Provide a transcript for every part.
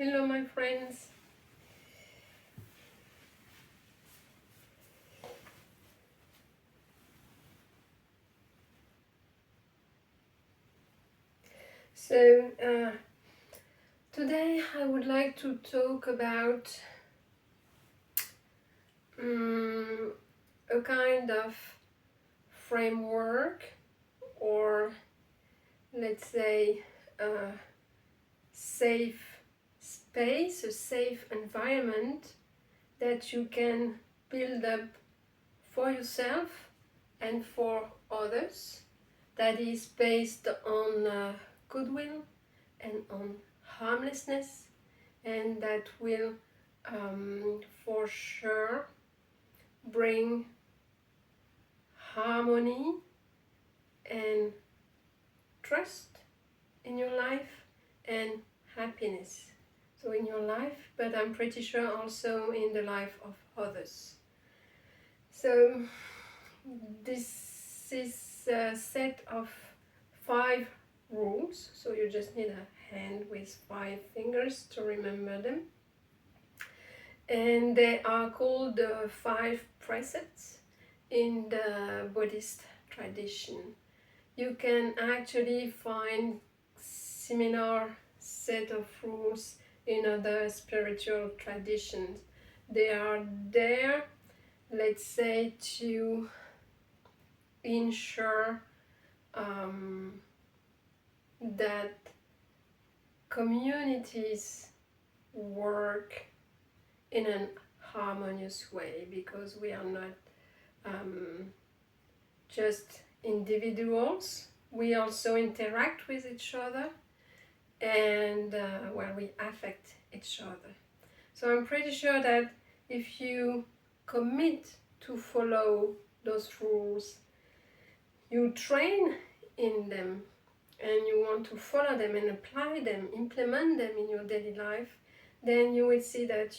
Hello, my friends. So, today I would like to talk about a kind of framework, or let's say a safe space, a safe environment that you can build up for yourself and for others, that is based on goodwill and on harmlessness, and that will for sure bring harmony and trust in your life and happiness. So in your life, but I'm pretty sure also in the life of others. So this is a set of 5 rules, so you just need a hand with 5 fingers to remember them. And they are called the 5 precepts in the Buddhist tradition. You can actually find similar set of rules in other spiritual traditions. They are there, let's say, to ensure that communities work in a harmonious way, because we are not just individuals, we also interact with each other, and we affect each other. So I'm pretty sure that if you commit to follow those rules, you train in them, and you want to follow them and apply them, implement them in your daily life, then you will see that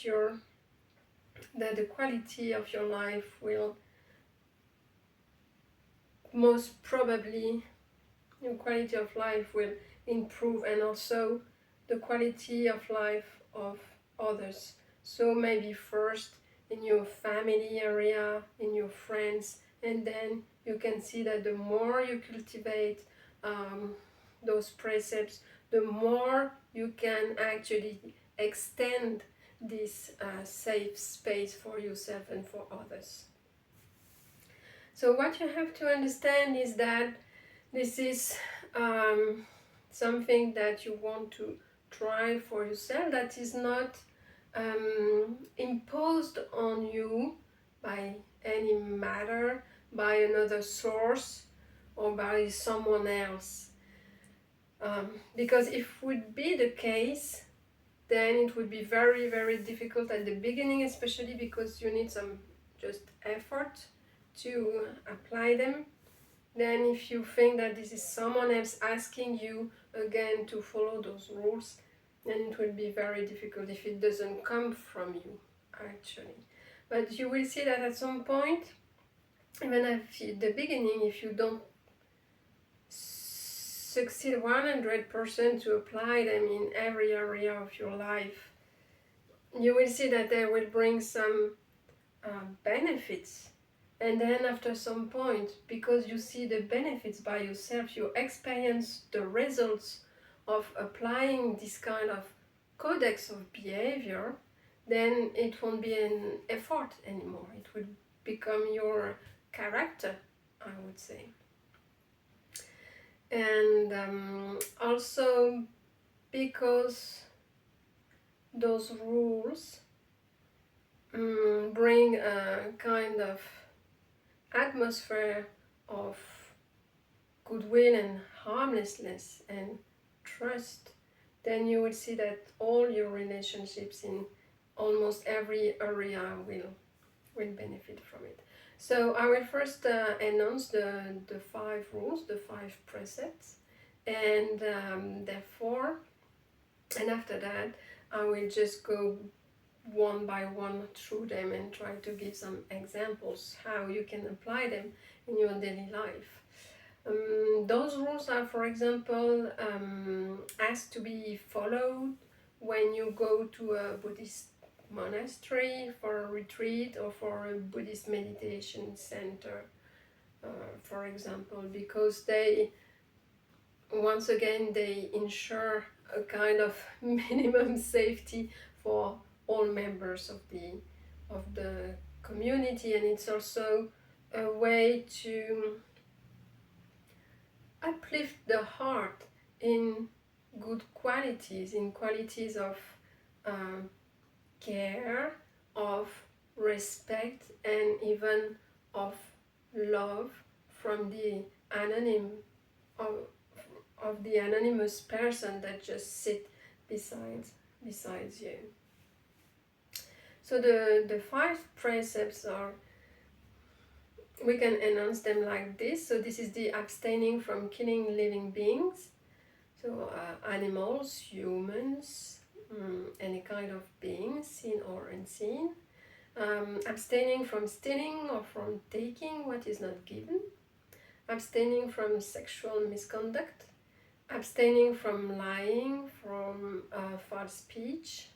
the quality of your life will most probably, your quality of life will improve, and also the quality of life of others. So maybe first in your family area, in your friends, and then you can see that the more you cultivate those precepts, the more you can actually extend this safe space for yourself and for others. So what you have to understand is that this is something that you want to try for yourself, that is not imposed on you by any matter, by another source, or by someone else. Because if it would be the case, then it would be very, very difficult at the beginning, especially because you need some just effort to apply them. Then if you think that this is someone else asking you again to follow those rules, then it will be very difficult if it doesn't come from you, actually. But you will see that at some point, even at the beginning, if you don't succeed 100% to apply them in every area of your life, you will see that they will bring some benefits. And then after some point, because you see the benefits by yourself, you experience the results of applying this kind of codex of behavior, then it won't be an effort anymore. It will become your character, I would say. And also because those rules bring a kind of atmosphere of goodwill and harmlessness and trust, then you will see that all your relationships in almost every area will benefit from it. So I will first announce the 5 rules, the 5 precepts, and therefore, and after that I will just go one by one through them and try to give some examples how you can apply them in your daily life. Those rules are, for example, asked to be followed when you go to a Buddhist monastery for a retreat or for a Buddhist meditation center, for example, because they, once again, they ensure a kind of minimum safety for all members of the community, and it's also a way to uplift the heart in good qualities, in qualities of um, care, of respect, and even of love from the anonym of the anonymous person that just sit besides you. So the 5 precepts are, we can enhance them like this. So this is the abstaining from killing living beings, so animals, humans, any kind of beings, seen or unseen. Abstaining from stealing or from taking what is not given. Abstaining from sexual misconduct. Abstaining from lying, from false speech.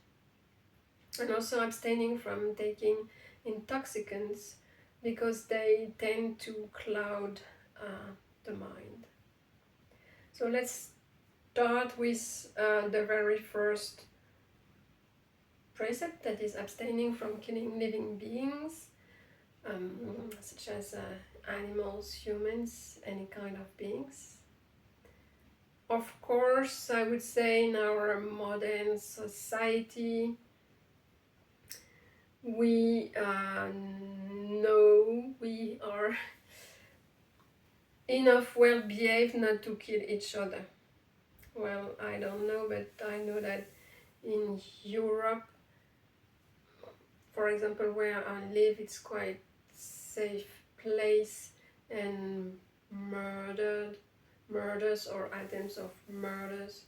And also abstaining from taking intoxicants, because they tend to cloud the mind. So let's start with the very first precept, that is abstaining from killing living beings, such as animals, humans, any kind of beings. Of course, I would say in our modern society, we know we are enough well behaved not to kill each other. Well, I don't know, but I know that in Europe, for example, where I live, it's quite safe place, and murders or attempts of murders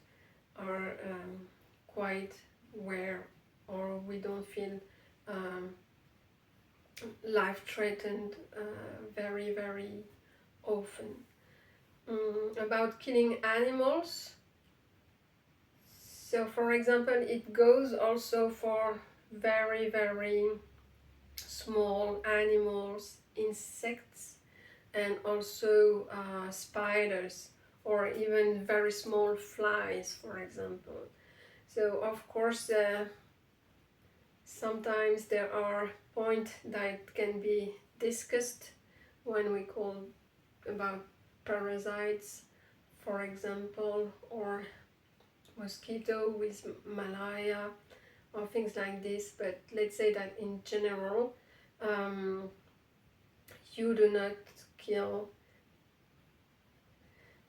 are quite rare, or we don't feel life threatened very, very often. About killing animals, so for example, it goes also for very, very small animals, insects, and also spiders, or even very small flies, for example. So of course sometimes there are points that can be discussed when we call about parasites, for example, or mosquito with malaria, or things like this. But let's say that in general, you do not kill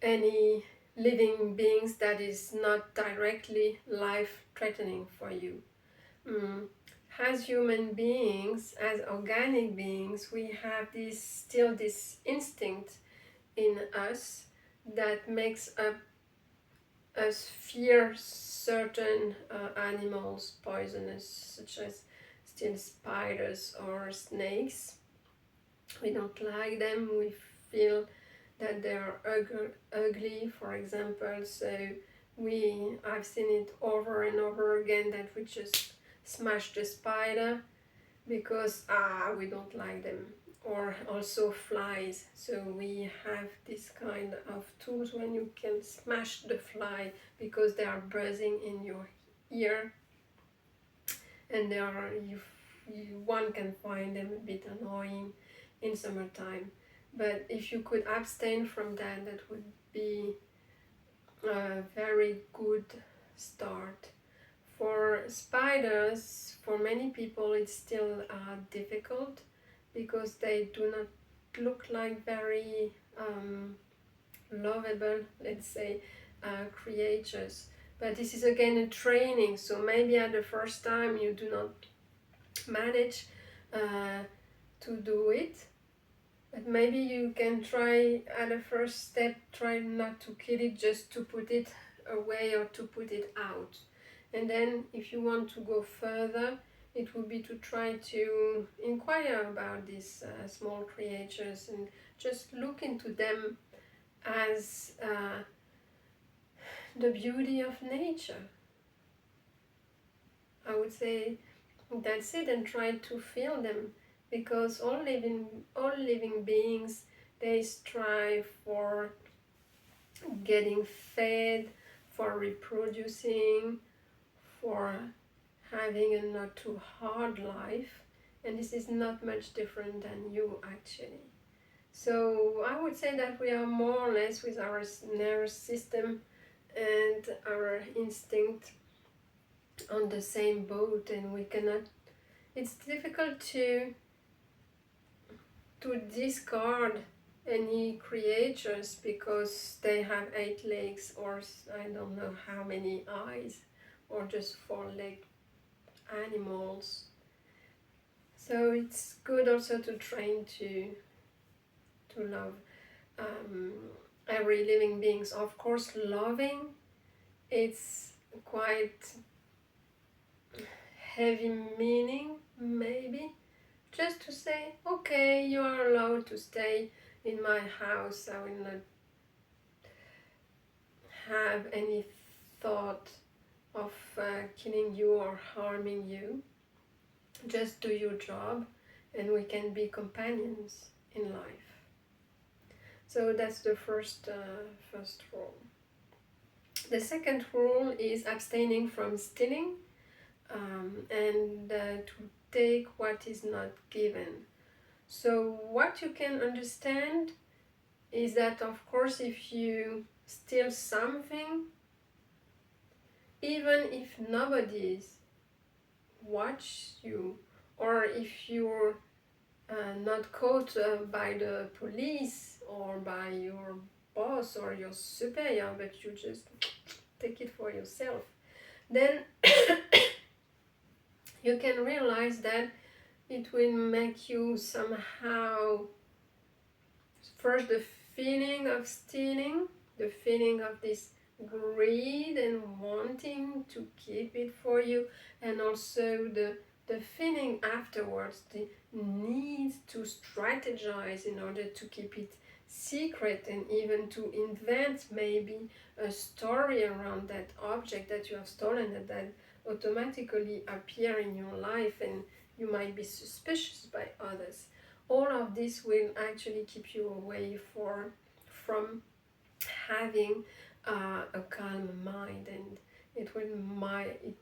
any living beings that is not directly life-threatening for you. As human beings, as organic beings, we have still this instinct in us that makes us fear certain animals, poisonous, such as still spiders or snakes. We don't like them, we feel that they are ugly, for example, so I've seen it over and over again that we just smash the spider because we don't like them. Or also flies, so we have this kind of tools when you can smash the fly because they are buzzing in your ear, and one can find them a bit annoying in summertime. But if you could abstain from that, that would be a very good start. For spiders, for many people it's still difficult, because they do not look like very lovable, let's say, creatures. But this is again a training, so maybe at the first time you do not manage to do it, but maybe you can try at the first step, try not to kill it, just to put it away or to put it out. And then if you want to go further, it would be to try to inquire about these small creatures and just look into them as the beauty of nature. I would say that's it, and try to feel them, because all living beings, they strive for getting fed, for reproducing, for having a not too hard life, and this is not much different than you actually. So I would say that we are more or less with our nervous system and our instinct on the same boat, and we cannot, it's difficult to discard any creatures because they have 8 legs, or I don't know how many eyes, or just 4-legged animals. So it's good also to train to love every living beings. Of course, loving, it's quite heavy meaning, maybe. Just to say, okay, you are allowed to stay in my house. I will not have any thought of killing you or harming you. Just do your job, and we can be companions in life. So that's the first rule. The second rule is abstaining from stealing, and to take what is not given. So what you can understand is that, of course, if you steal something, even if nobody's watch you, or if you're not caught by the police or by your boss or your superior, but you just take it for yourself, then you can realize that it will make you somehow, first, the feeling of stealing, the feeling of this greed and wanting to keep it for you, and also the feeling afterwards, the need to strategize in order to keep it secret, and even to invent maybe a story around that object that you have stolen, that automatically appear in your life, and you might be suspicious by others. All of this will actually keep you away from having a calm mind, and it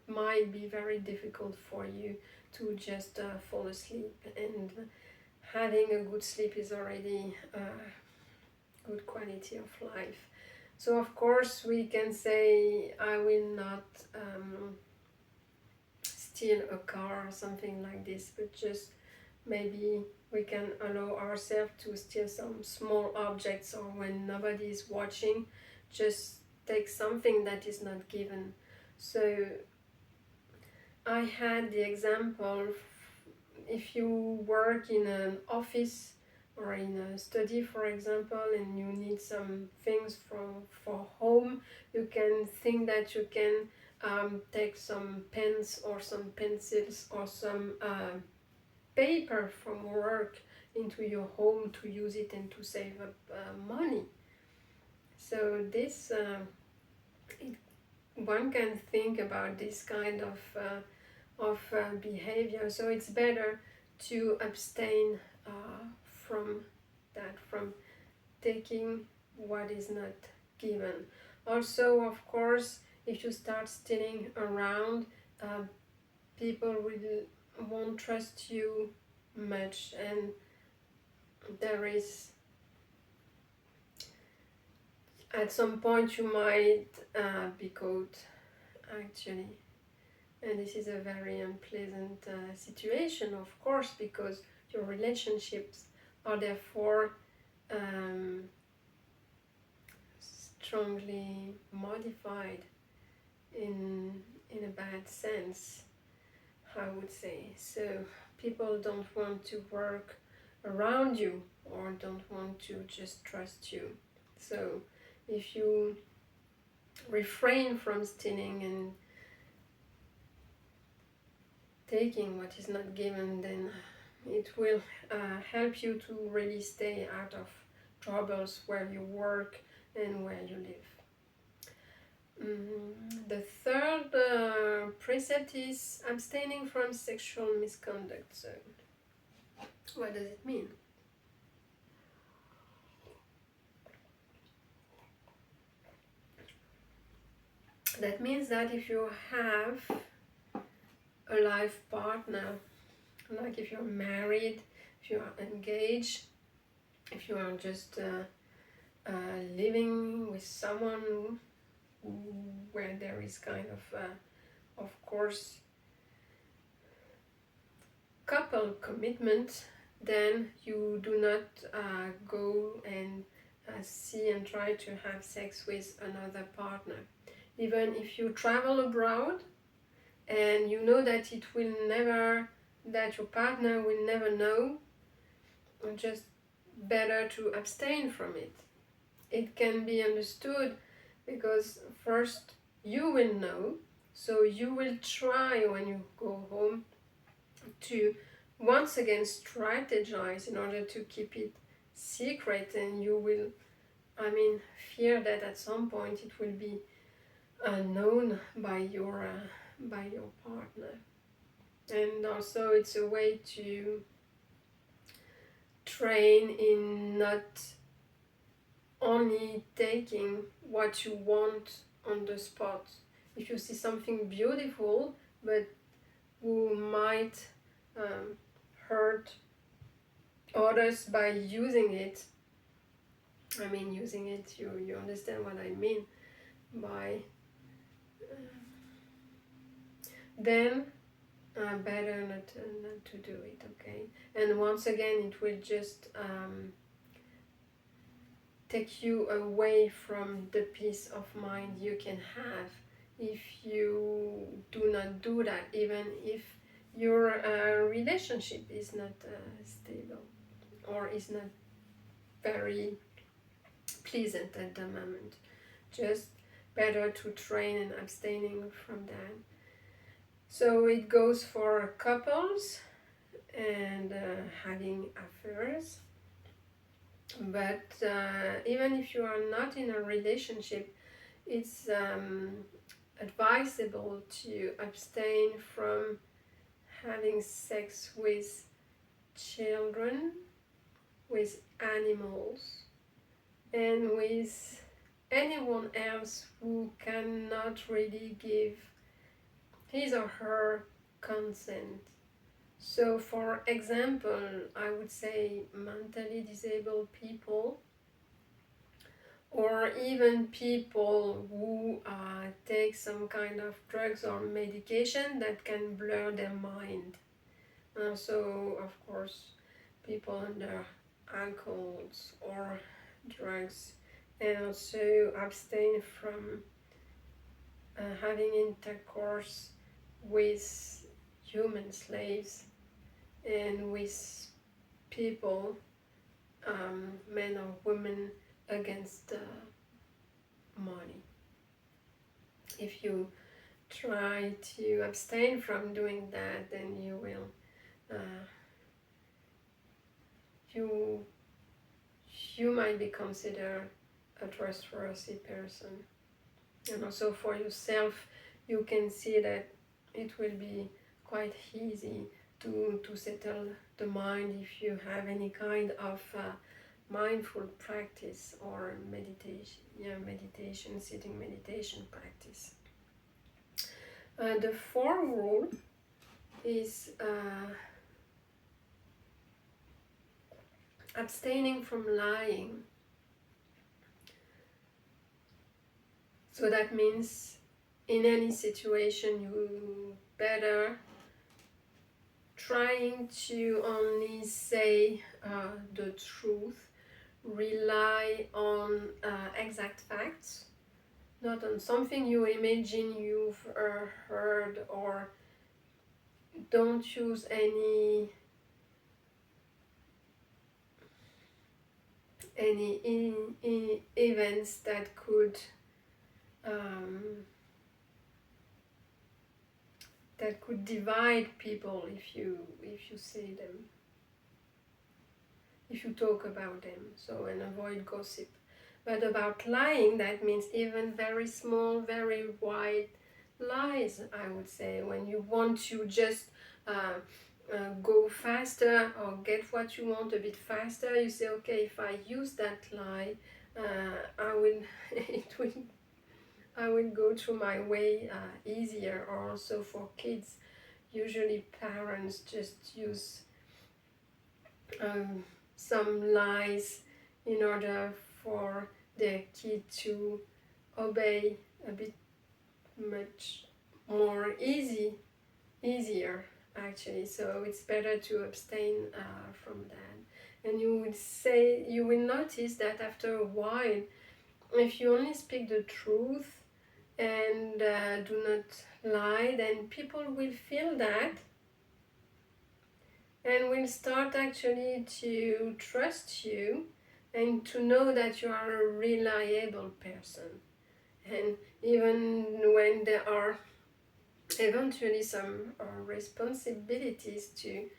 might be very difficult for you to just fall asleep, and having a good sleep is already a good quality of life. So of course we can say, I will not steal a car or something like this, but just maybe we can allow ourselves to steal some small objects, or when nobody is watching, just take something that is not given. So I had the example, if you work in an office or in a study, for example, and you need some things for home, you can think that you can take some pens or some pencils or some paper from work into your home to use it and to save up money. So this one can think about this kind of behavior. So it's better to abstain from that, from taking what is not given. Also, of course, if you start stealing around, people won't trust you much, and there is, at some point you might be caught actually, and this is a very unpleasant situation, of course, because your relationships are therefore strongly modified in a bad sense, I would say. So people don't want to work around you, or don't want to just trust you. So if you refrain from stealing and taking what is not given, then it will help you to really stay out of troubles where you work and where you live. The third precept is abstaining from sexual misconduct. So, what does it mean? That means that if you have a life partner, like if you're married, if you are engaged, if you are just living with someone where there is kind of course, couple commitment, then you do not go and see and try to have sex with another partner. Even if you travel abroad and you know that it will never, that your partner will never know, just better to abstain from it. It can be understood because first you will know, so you will try when you go home to once again strategize in order to keep it secret, and you will, fear that at some point it will be known by your partner. And also it's a way to train in not only taking what you want on the spot. If you see something beautiful but who might hurt others by using it, you understand what I mean by then better not to do it, okay? And once again it will just take you away from the peace of mind you can have if you do not do that, even if your relationship is not stable or is not very pleasant at the moment. Just better to train and abstaining from that. So it goes for couples and having affairs. But even if you are not in a relationship, it's advisable to abstain from having sex with children, with animals, and with anyone else who cannot really give his or her consent. So for example, I would say mentally disabled people, or even people who take some kind of drugs or medication that can blur their mind. So of course people under alcohols or drugs, and also abstain from having intercourse with human slaves and with people, men or women, against money. If you try to abstain from doing that, then you will you might be considered a trustworthy person. And also for yourself, you can see that it will be quite easy to settle the mind if you have any kind of mindful practice or meditation, sitting meditation practice. The fourth rule is abstaining from lying. So that means in any situation you better trying to only say the truth, rely on exact facts, not on something you imagine you've heard, or don't use any events that could divide people if you say them, if you talk about them. So, and avoid gossip. But about lying, that means even very small, very wide lies, I would say. When you want to just go faster or get what you want a bit faster, you say, okay, if I use that lie, I will, I will go through my way easier. Or also for kids, usually parents just use some lies in order for their kid to obey a bit much more easier actually. So it's better to abstain from that. And you will notice that after a while, if you only speak the truth and do not lie, then people will feel that and will start actually to trust you and to know that you are a reliable person. And even when there are eventually some responsibilities to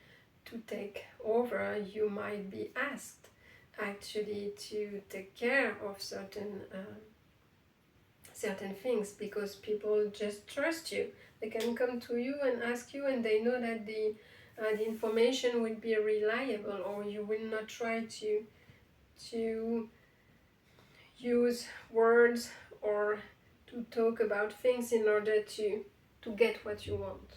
take over, you might be asked actually to take care of certain things, because people just trust you. They can come to you and ask you, and they know that the information will be reliable, or you will not try to use words or to talk about things in order to get what you want.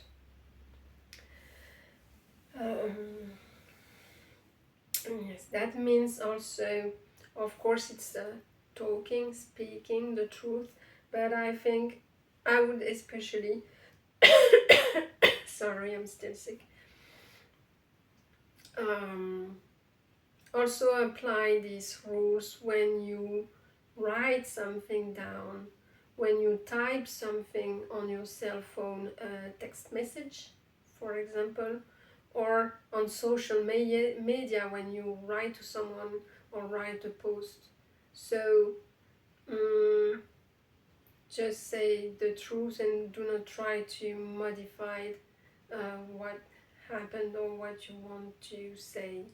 Yes, that means also, of course, it's talking, speaking the truth, but I think I would especially, sorry, I'm still sick, also apply these rules when you write something down, when you type something on your cell phone, text message, for example, or on social media when you write to someone or write a post. So just say the truth and do not try to modify what happened or what you want to say.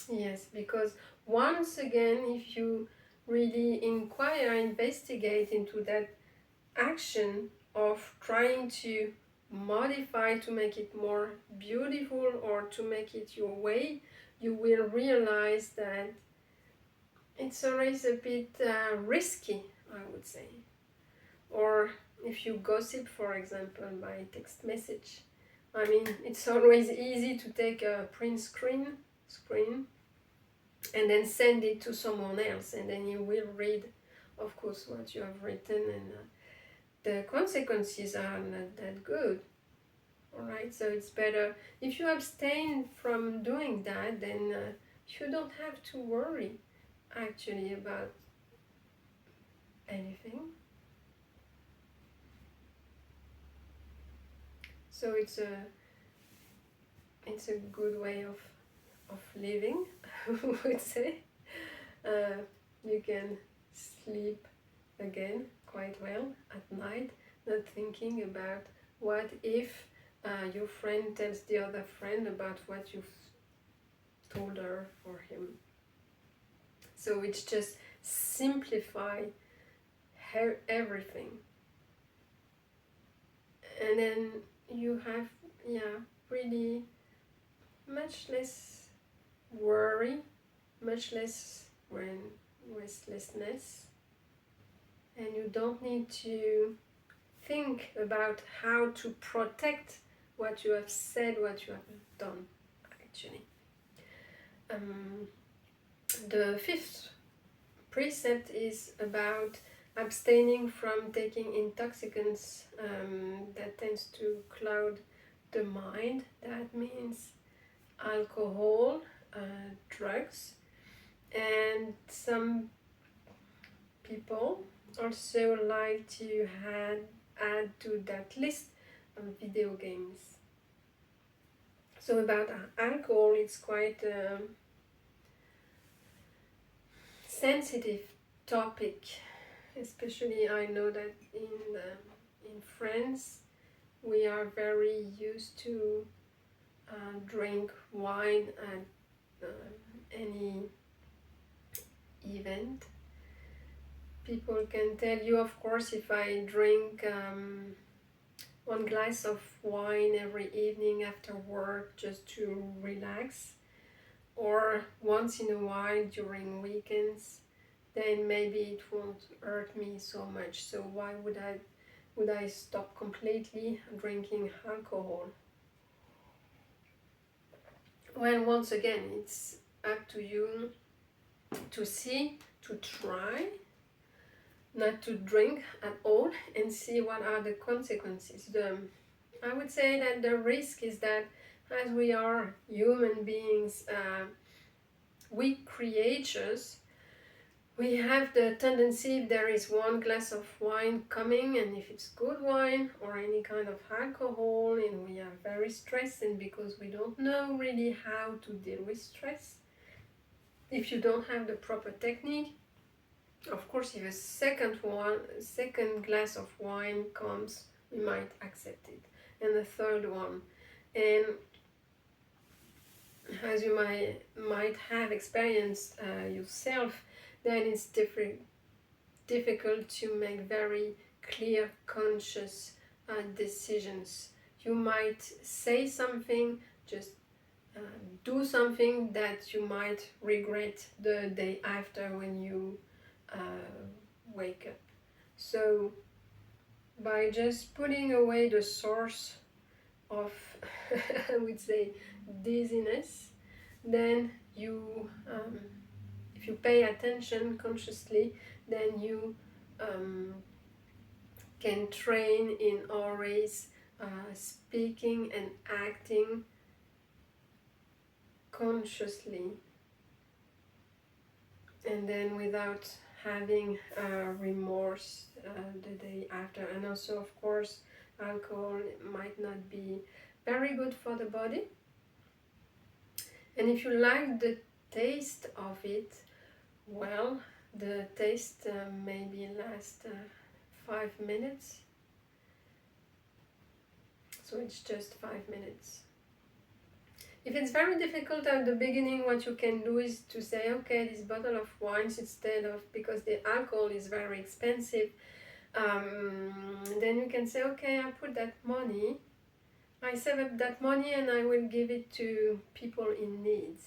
Yes, because once again, if you really inquire, investigate into that action of trying to modify to make it more beautiful or to make it your way, you will realize that it's always a bit risky, I would say. Or if you gossip, for example, by text message, I mean, it's always easy to take a print screen and then send it to someone else, and then you will read, of course, what you have written, and the consequences are not that good. Alright, so it's better if you abstain from doing that, then you don't have to worry actually about anything. So it's a good way of living, I would say. You can sleep again quite well at night, not thinking about what if your friend tells the other friend about what you've told her or him. So it's just simplify everything, and then you have really much less worry, much less restlessness, and you don't need to think about how to protect what you have said, what you have done actually. The fifth precept is about abstaining from taking intoxicants that tends to cloud the mind. That means alcohol, drugs, and some people also like to add to that list video games. So about alcohol, it's quite a sensitive topic, especially I know that in France we are very used to drink wine at any event. People can tell you, of course, if I drink 1 glass of wine every evening after work just to relax, or once in a while during weekends, then maybe it won't hurt me so much. So why would I stop completely drinking alcohol? Well, once again, it's up to you to see, to try not to drink at all and see what are the consequences. I would say that the risk is that as we are human beings, weak creatures, we have the tendency, if there is 1 glass of wine coming, and if it's good wine or any kind of alcohol, and we are very stressed, and because we don't know really how to deal with stress, if you don't have the proper technique, of course, if a second glass of wine comes, we might accept it, and the third one. And as you might have experienced yourself, then it's difficult to make very clear, conscious decisions. You might say something, just do something that you might regret the day after when you wake up. So by just putting away the source of I would say dizziness, then you if you pay attention consciously, then you can train in always speaking and acting consciously, and then without having remorse the day after. And also, of course, alcohol might not be very good for the body, and if you like the taste of it, well, the taste maybe lasts 5 minutes, so it's just 5 minutes. If it's very difficult at the beginning, what you can do is to say, okay, this bottle of wines, instead of, because the alcohol is very expensive, then you can say, okay, I put that money, I save up that money and I will give it to people in need.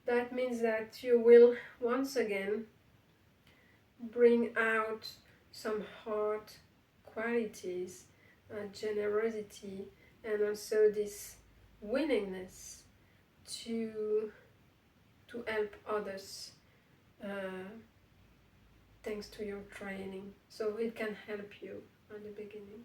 That means that you will once again bring out some heart qualities, generosity, and also this willingness to help others thanks to your training. So it can help you at the beginning.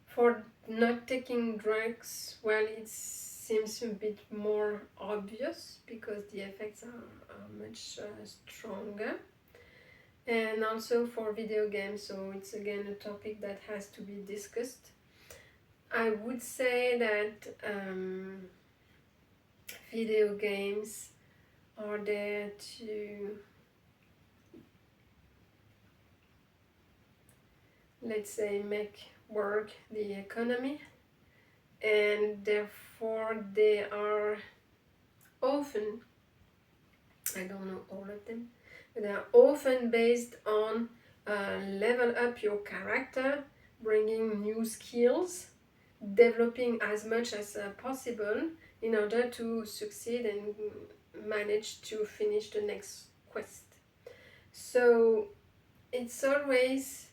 For not taking drugs, well, it seems a bit more obvious because the effects are much stronger. And also for video games, so it's again a topic that has to be discussed. I would say that video games are there to, let's say, make work the economy, and therefore they are often, I don't know all of them, but they are often based on level up your character, bringing new skills, developing as much as possible in order to succeed and manage to finish the next quest. So it's always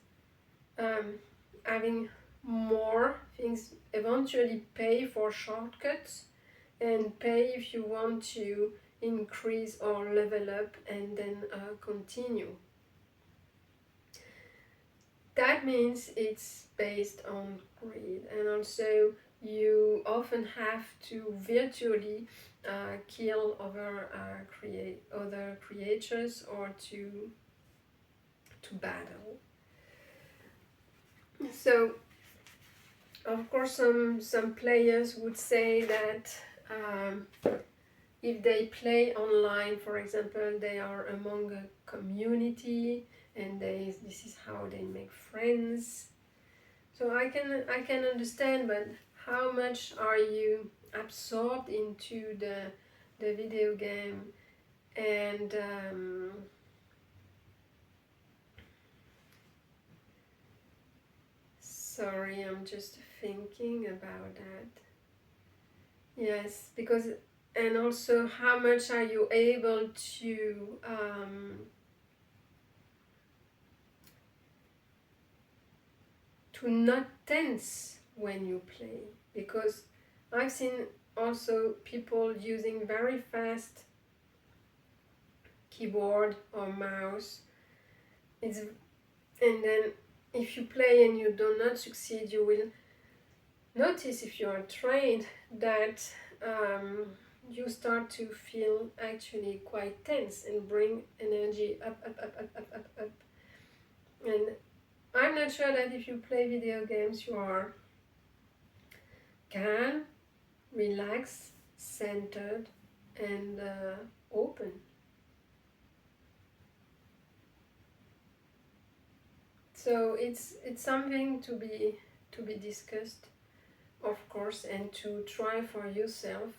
having more things, eventually pay for shortcuts and pay if you want to increase or level up and then continue. That means it's based on greed, and also you often have to virtually kill other creatures or to battle. So of course some players would say that if they play online, for example, they are among a community and this is how they make friends. So I can understand, but how much are you absorbed into the video game, and sorry, I'm just thinking about that. Yes, because, and also how much are you able to not tense when you play, because I've seen also people using very fast keyboard or mouse. And then if you play and you do not succeed, you will notice, if you are trained, that you start to feel actually quite tense and bring energy up, up, up, up, up, up, up. And I'm not sure that if you play video games you are calm, relaxed, centered, and open. So it's something to be discussed, of course, and to try for yourself.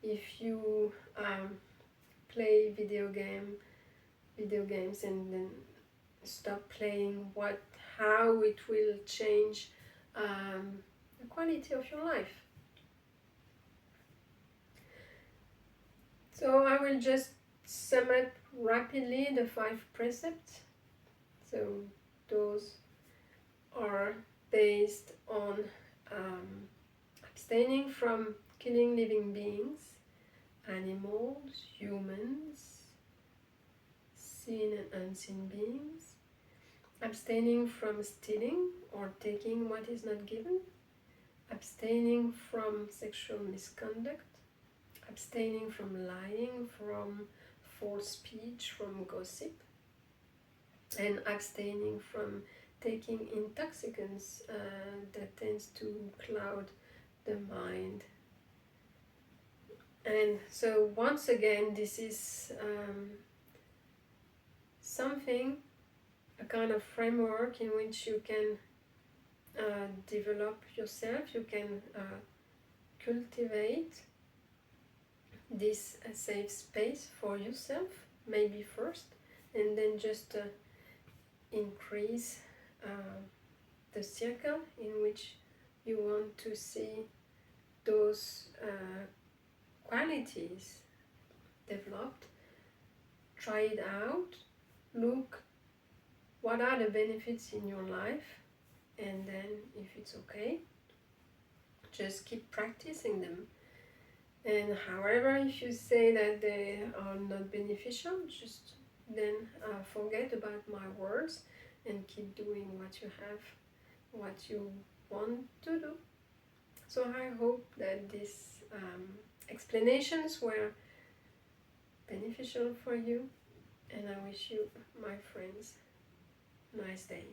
If you play video games and then stop playing, how it will change the quality of your life. So I will just sum up rapidly the 5 precepts. So those are based on abstaining from killing living beings, animals, humans, seen and unseen beings, abstaining from stealing or taking what is not given, abstaining from sexual misconduct, abstaining from lying, from false speech, from gossip, and abstaining from taking intoxicants that tends to cloud the mind. And so once again, this is something, a kind of framework in which you can develop yourself, you can cultivate this safe space for yourself, maybe first, and then just increase the circle in which you want to see those qualities developed. Try it out, look what are the benefits in your life, and then if it's okay, just keep practicing them. And however, if you say that they are not beneficial, just then forget about my words and keep doing what you want to do. So I hope that these explanations were beneficial for you, and I wish you, my friends, a nice day.